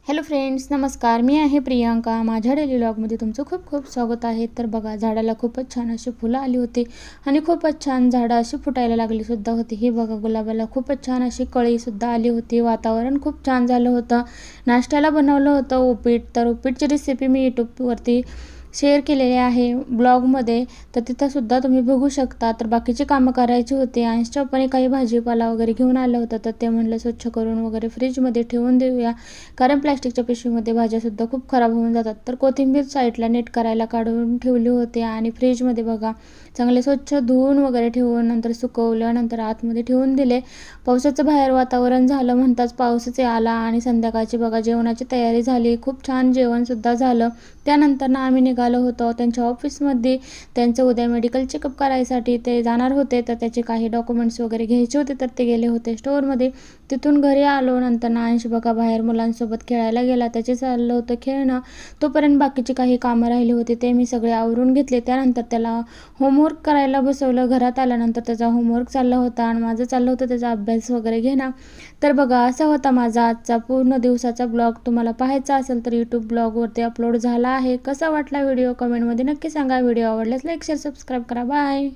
Hello friends, नमस्कार. मी आहे प्रियांका. माझ्या डेली व्लॉगमध्ये तुमचं खूप खूप स्वागत आहे. तर बघा, झाडाला खूपच छान अशी फुलं आली होती आणि खूपच छान झाडं अशी फुटायला लागली सुद्धा होती. हे बघा, गुलाबाला खूपच छान अशी कळीसुद्धा आली होती. वातावरण खूप छान झालं होतं. नाश्त्याला बनवलं होतं उपीट. तर उपीटची रेसिपी मी यूट्यूबवरती शेअर केलेली आहे ब्लॉगमध्ये, तर तिथंसुद्धा तुम्ही बघू शकता. तर बाकीची कामं करायची होती. अंशच्या पप्पाने काही भाजीपाला वगैरे घेऊन आलं होतं, तर ते म्हणलं स्वच्छ करून वगैरे फ्रीजमध्ये ठेवून देऊया, कारण प्लॅस्टिकच्या पिशवीमध्ये भाज्यासुद्धा खूप खराब होऊन जातात. तर कोथिंबीर साईडला नीट करायला काढून ठेवली होती आणि फ्रीजमध्ये बघा चांगले स्वच्छ धुवून वगैरे ठेवून नंतर सुकवलं, नंतर आतमध्ये ठेवून दिले. पावसाचं बाहेर वातावरण झालं म्हणताच पाऊसच आला आणि संध्याकाळची बघा जेवणाची तयारी झाली. खूप छान जेवणसुद्धा झालं. त्यानंतर आम्ही निघालो होतो त्यांच्या ऑफिसमध्ये. त्यांचं उद्या मेडिकल चेकअप करायसाठी ते जाणार होते, तर त्याचे काही डॉक्युमेंट्स वगैरे घ्यायचे होते, तर ते गेले होते स्टोअरमध्ये. तिथून घरी आलो. नंतर अंश बघा बाहेर मुलांसोबत खेळायला गेला. त्याचे चाललं होतं खेळणं. तोपर्यंत बाकीची काही कामं राहिली होती ते मी सगळे आवरून घेतले. त्यानंतर त्याला होमवर्क करायला बसवलं. घरात आल्यानंतर त्याचा होमवर्क चालला होता आणि माझं चाललं होतं त्याचा अभ्यास वगैरे घेणं. तर बघा, असा होता माझा आजचा पूर्ण दिवसाचा ब्लॉग. तुम्हाला पाहायचा असेल तर यूट्यूब ब्लॉगवरती अपलोड झाला आहे. कसा वाटला व्हिडिओ कमेंटमध्ये नक्की सांगा. व्हिडिओ आवडल्यास लाईक शेअर सबस्क्राईब करा. बाय.